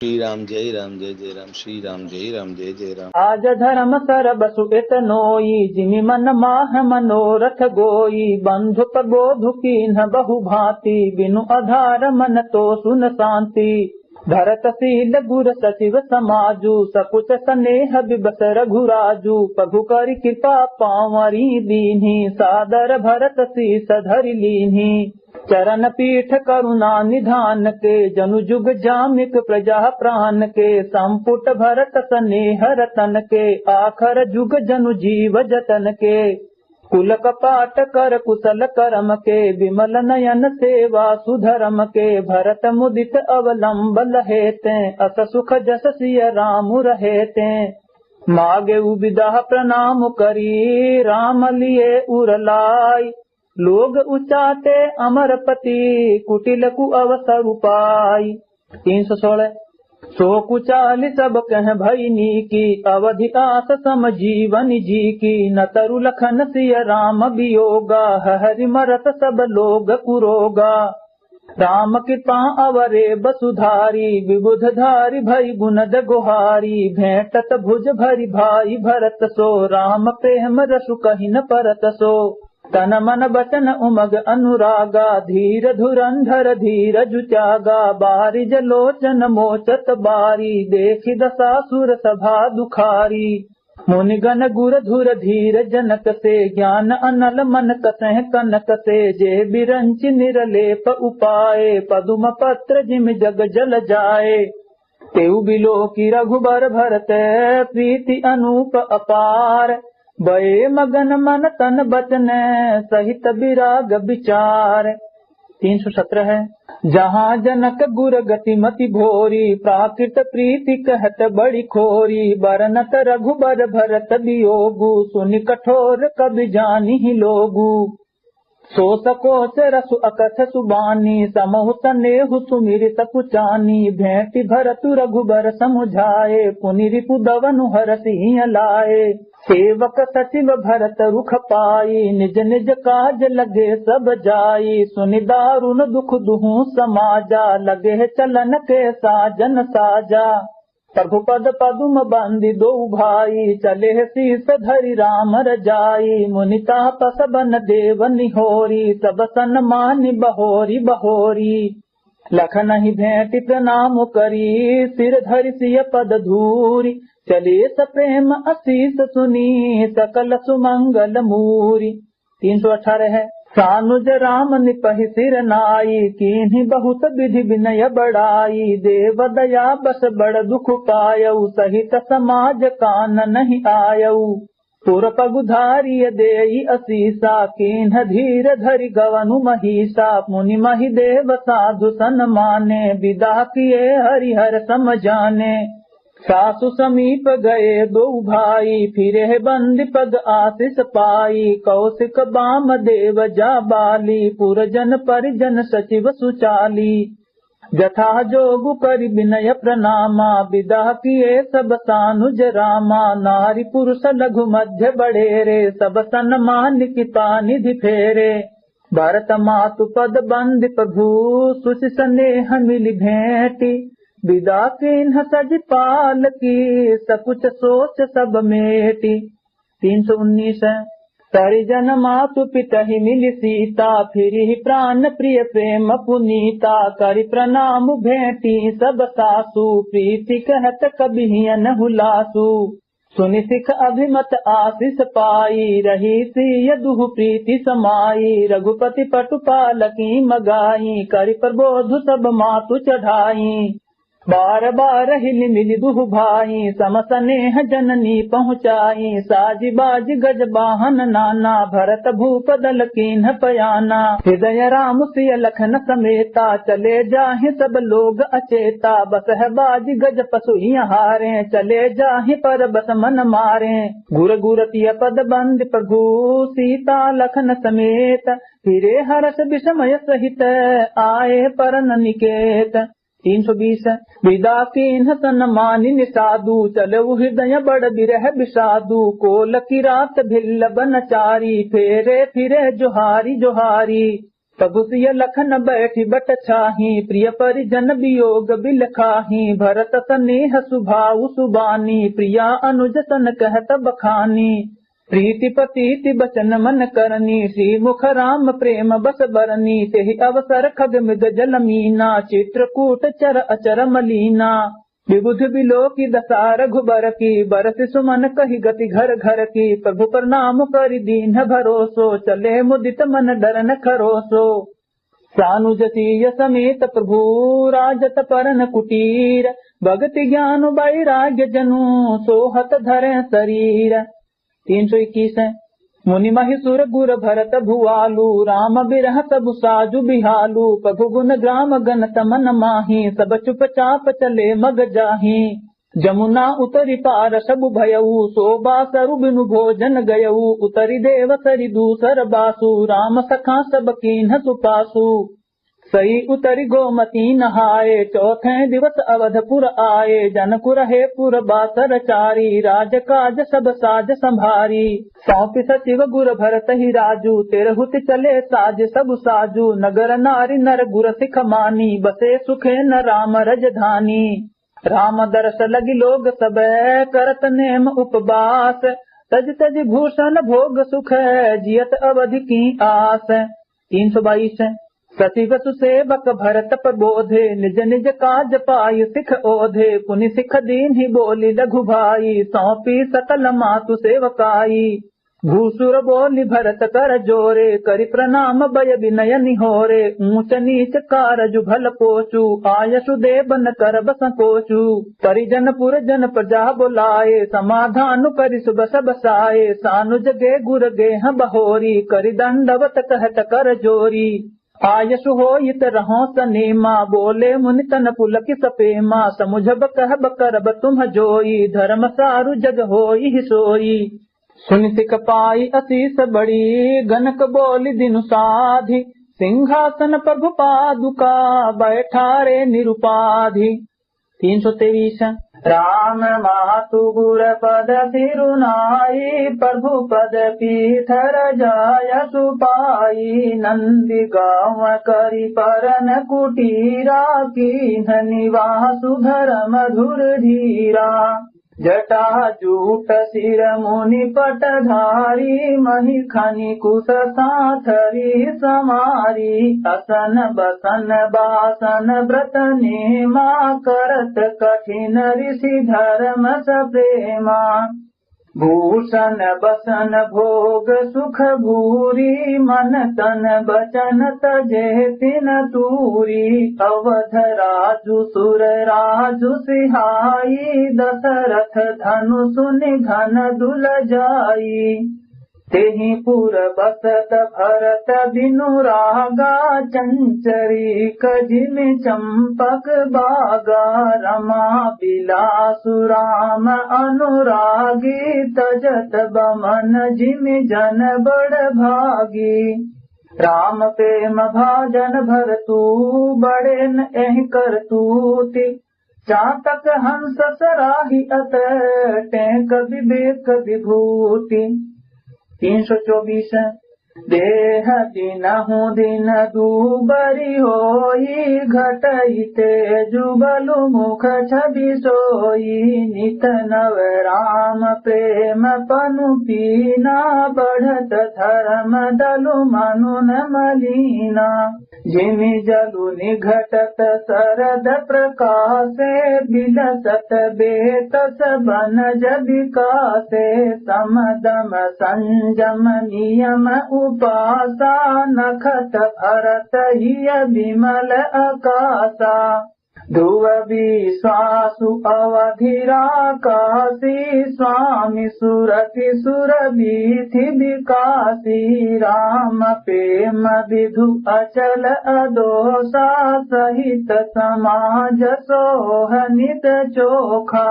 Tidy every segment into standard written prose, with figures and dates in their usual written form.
श्री राम जय राम जय जय राम श्री राम जय राम जय जय राम। आज धर्म सर बसु एतनोई जिमि मन माह मनोरथ गोई बंधु प्रबोधु कीन्ह बहु भांति बिनु आधार मन तो सुन शांति भरत शील गुर सचिव समाजु सकुच स्नेह बिबस रघुराजु प्रभु करि कृपा पावरी दीन्ही सादर भरत शीस धरि लीन्ही चरण पीठ करुणा निधान के जनु जुग जामिक प्रजा प्राण के संपुट भरत स्नेह रतन के आखर जुग जनु जीव जतन के कुल कपाट कर कुशल करम के विमल नयन सेवा सुधरम के भरत मुदित अवलंब लहेते अस सुख जस सिय राम रहेते मागे विदा प्रणाम करी राम लिए उरलाई लोग उचाटे अमरपति कुटिल कु अवसर उपाय 316 सो कुचाली सब कह भईनी की अवधि आस सम जीवन जी की न तरु लखन सिय राम वियोगा हरि मरत सब लोग कुरोगा राम कृपा अवरे बसुधारी विबुध धारी भई गुणद गुहारी भेंटत भुज भरी भाई भरत सो राम प्रेम रसु कहि न परत सो तन मन बचन उमग अनुरागा धीर धुरंधर धीर जुचागा बारिज लोचन मोचत बारी देखि दसासुर सभा दुखारी मुनिगण गुर धुर धीर जनक से ज्ञान अनल मन कसह कनक से जे बिरंच निरलेप उपाय पदुम पत्र जिम जग जल जाए तेउ बिलो की रघुबर भरत प्रीति अनूप अपार बये मगन मन तन बचन सहित विराग विचार 317 है जहाँ जनक गुर गतिमति भोरी प्राकृत प्रीति कहत बड़ी खोरी बरनत रघुबर भरत वियोगु सुनि कठोर कबि जानि ही लोगु सो सकोच रसु अकथ सुबानी समहु स्नेहु सुमिर सकुचानी भेंटि भरतु रघुबर समुझाए पुनि रिपु दवनु हरसिंह लाए सेवक सचिव भरत रुख पाई निज निज काज लगे सब जाई सुनि दारुन दुख दुहु समाजा लगे चलन के साजन साजा प्रभु पद पदुम बंदी दो भाई चले शीस धरि राम रजाई मुनिता पस बन देव निहोरी सब सन मानि बहोरी बहोरी लखन ही भेंटि प्रणाम करी सिर धरि सिय पद धूरी चले स प्रेम असीस सुनी सकल सुमंगल मूरी 318 है सानुज राम निपहि सिर नाई कीन्ही बहुत विधि विनय बढ़ाई देव दया बस बड़ दुख पायऊ सहित समाज कान नहीं आयऊ पुर पगुधारी देई असीसा कीन्ह धीर धरि गवनु महिषा मुनि महि देव साधु सन माने विदा किए हरिहर सम जाने सासु समीप गए दो भाई फिरे बंदी पग आशीष पाई कौशिक बाम देव जा बाली पुरजन परिजन सचिव सुचाली जथा जोगु करि विनय प्रणामा विदा किए सब सानुज रामा नारी पुरुष लघु मध्य बड़ेरे सब सन्मान किता निधि फेरे भरत मातु पद बंद प्रभु सुचि स्नेह मिली भेंटी विदा किन्ह सज पाल की सकुच सोच सब मेटी 319 परिजन मातु पितहि मिली सीता फिरि प्राण प्रिय प्रेम पुनीता करि प्रणाम भेंटी सब सासु प्रीति कहत कबि न हुलासु सुनि सिख अभिमत आशीष पाई रही सिय दुहु प्रीति समाई रघुपति पटुपालकी मगाई करि प्रबोधु सब मातु चढ़ाई बार बार हिल मिल दुह भाई सम स्नेह जननी पहुँचाई साजी बाजी गज बाहन नाना भरत भूप दल कीन्ह पयाना हृदय राम सिय लखन समेता चले जाहि सब लोग अचेता बस है बाजी गज पशु हारे चले जाहि पर बस मन मारे गुर गुरतिय पद बंद प्रभु सीता लखन समेत फिरे हर्ष विषमय सहित आए परन निकेत 320 विदा किन्ह सन मानि निसादु चलऊ हृदय बड़ बिरह विषादु कोल की रात भिल्ल बनचारी फेरे फिरे जोहारी जोहारी प्रभु सिय लखन बैठी बट छाही, प्रिय परिजन वियोग बिल खाही। भरत सनेह सुभाउ सुबानी, प्रिया अनुज सन कहत बखानी। प्रीति पतिति बचन मन करनी, श्री मुख राम प्रेम बस बरनी। तेहि अवसर खग मृग जल मीना, चित्रकूट चर अचर मलीना। विबुध बिलो की दशा रघुबर की, बरस सुमन कही गति घर घर की। प्रभु प्रणाम करि दीन भरोसो, चले मुदित मन डरन खरोसो। सानुजतीय समेत प्रभु राजत परन कुटीर, भगति ज्ञान वैराग्य जनु सोहत धरे शरीर। 321 मुनि महिसुर गुर भरत भुआलु, राम बिरह सब साजु बिहालु। प्रभु गुण ग्राम गन मन माही, सब चुप चाप चले मग जाही। जमुना उतरी पार सब भयऊ, सोबा सरु बिनु भोजन गयऊ। उतरी देव सरि दूसर बासु, राम सखा सब कीन्ह सुपासु। सई उतरी गोमती नहाए, चौथे दिवस अवधपुर आए। जनकुर हे पुर बासर चारी, राजकाज सब साज संभारी। सौंपि सचिव गुर भरत ही राजू, तेरहुत चले साज सब साजू। नगर नारी नर गुर सिख मानी, बसे सुखे न राम रजधानी। राम दरस लगी लोग सब, करत नेम उपवास। तज तज भूषण भोग सुख, जियत अवधि की आस। 322 सचिव सुसेवक भरत प्रबोधे, निज निज काज पाई सिख ओधे। पुनि सिख दीन ही बोली लघु भाई, सौंपी सकल मातु सेवकाई। भूसुर बोली भरत कर जोरे, करि प्रणाम भय विनय निहोरे। ऊंच नीच कारजु भल पोचू, आयसु देवन कर बसकोचू। परिजन पुर जन प्रजा बुलाए, समाधान करि सुब सब साए। सानुज गे गुर गेह बहोरी, करि दंडवत कहत कर जोरी। आयसु होइत रहो सनेमा, बोले मुनि तन पुलक सपेमा। समुझब कहब करब तुम जोई, धर्म सारु जग होई ही सोई। सुनि सिख पाई असीस बड़ी, गनक बोली दिनु साधि। सिंहासन प्रभु पादुका, बैठारे निरुपाधि। 323 राम मातु गुर पद सिरुनाई, प्रभु पद पीठर जाय सुपाई। नंदी गाँव करि परन कुटीरा, कीन्ह निवासु धर्म धुर धीरा। जटा जूट सिर मुनि पट धारी, मही खनि कुश साथरी समारी। असन बसन बासन व्रत नेमा, करत कठिन ऋषि धर्म सप्रेमा। भूषण बसन भोग सुख भूरी, मन तन बचन तजे तिन तूरी। अवध राजु सुर राजु सिहाई, दशरथ धनु सुनि घन दुल जाई। तेहि पुर बसत भरत बिनु रागा, चंचरी कजिमि चंपक बागा। रमा बिलासु राम अनुरागी, तजत बमन जिमि जन बड़ भागी। राम प्रेम भाजन भरतु, बड़े न एहि करतूति। चातक हंस सराही अत, टेक विवेक विभूति। 324 देह दिनहु दिन दूबरी होई, घटई जुबलु मुख छवि सोई। नित नव राम प्रेम पनु पीना, बढ़त धर्म दलु मनु न मलीना। जिमि जलु निघटत सरद प्रकाशे, बिलसत बेतस बनज विकासे। समदम संजम नियम उपासा, नखत भरत हिय विमल अकासा। ध्रुव विश्वासु अवधिराकाशी, स्वामी सुरति सुरभीथि विकासी। राम प्रेम विधु अचल अदोषा, सहित समाज सोहनित चोखा।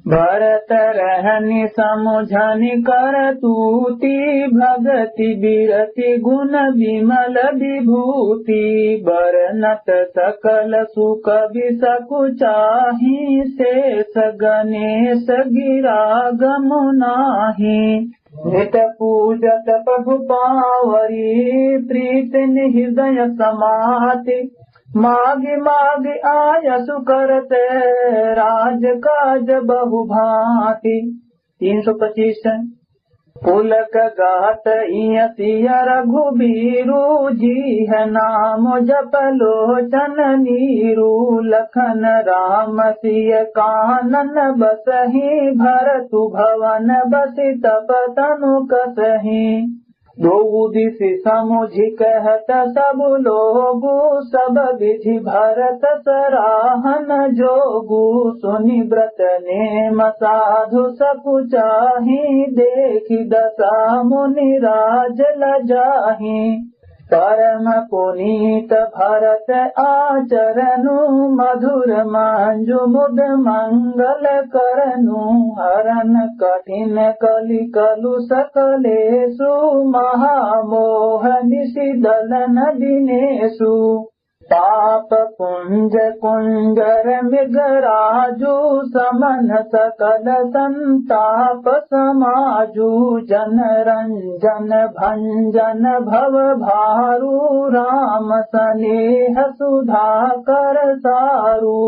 भरत रहनि समुझनि करतूति, भगति बिरति गुण विमल विभूति। बरनत सकल सुख बिसकुचाहि, शेष गणेश गिरा गमु नाही। नित पूजत प्रभु पावरी प्रीत हृदय समाति मागी मागी आयसु करते राज काज बहु भांति। 325 पुलक गात इय सिय रघुबीरू जी है नाम जप लोचन नीरू लखन राम सिय कानन बसहि भरतु भवन बसि तप तनु कसहि। दो दिशि समुझि कहत सब लोगु सब विधि भरत सराहन जोगु सुनि व्रत नेम साधु सकुचाहि देखि दशा मुनि राज लजाहि। परम पुनीत भरत आचरनु मधुर मंजु मुद मंगल करनु हरन कठिन कलि कलु सकलेषु महामोह निशिदलन दिनेषु। पाप कुंज कुंजर मृगराजु समन सकल संताप समाजु जन रंजन भंजन भव भारू राम स्नेह सुधा कर सारू।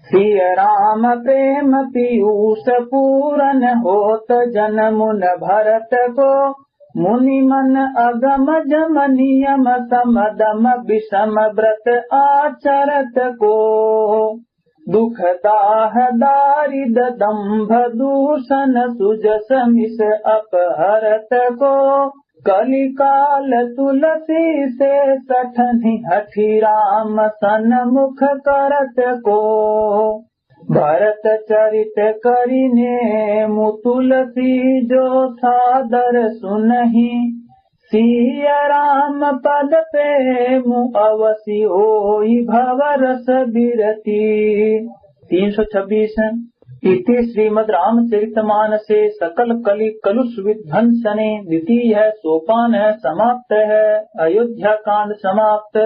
सिय राम प्रेम पीयूष पूरन होत जन मुन भरत को मुनि मन अगम जम नियम समदम विषम व्रत आचरत को। दुख दाह दारिद दंभ दूषण सुजस मिस अपहरत को। कलिकाल तुलसी से सठनि हठि राम सन्मुख करत को। भरत चरित करिने मु तुलसी जो सादर सुनहि सिय राम पद पे मु अवसि होई भवरस बिरती। 326 इति श्रीमद् रामचरितमानसे सकल कलि कलुष विध्वंसने द्वितीय सोपान समाप्त है। अयोध्या कांड समाप्त।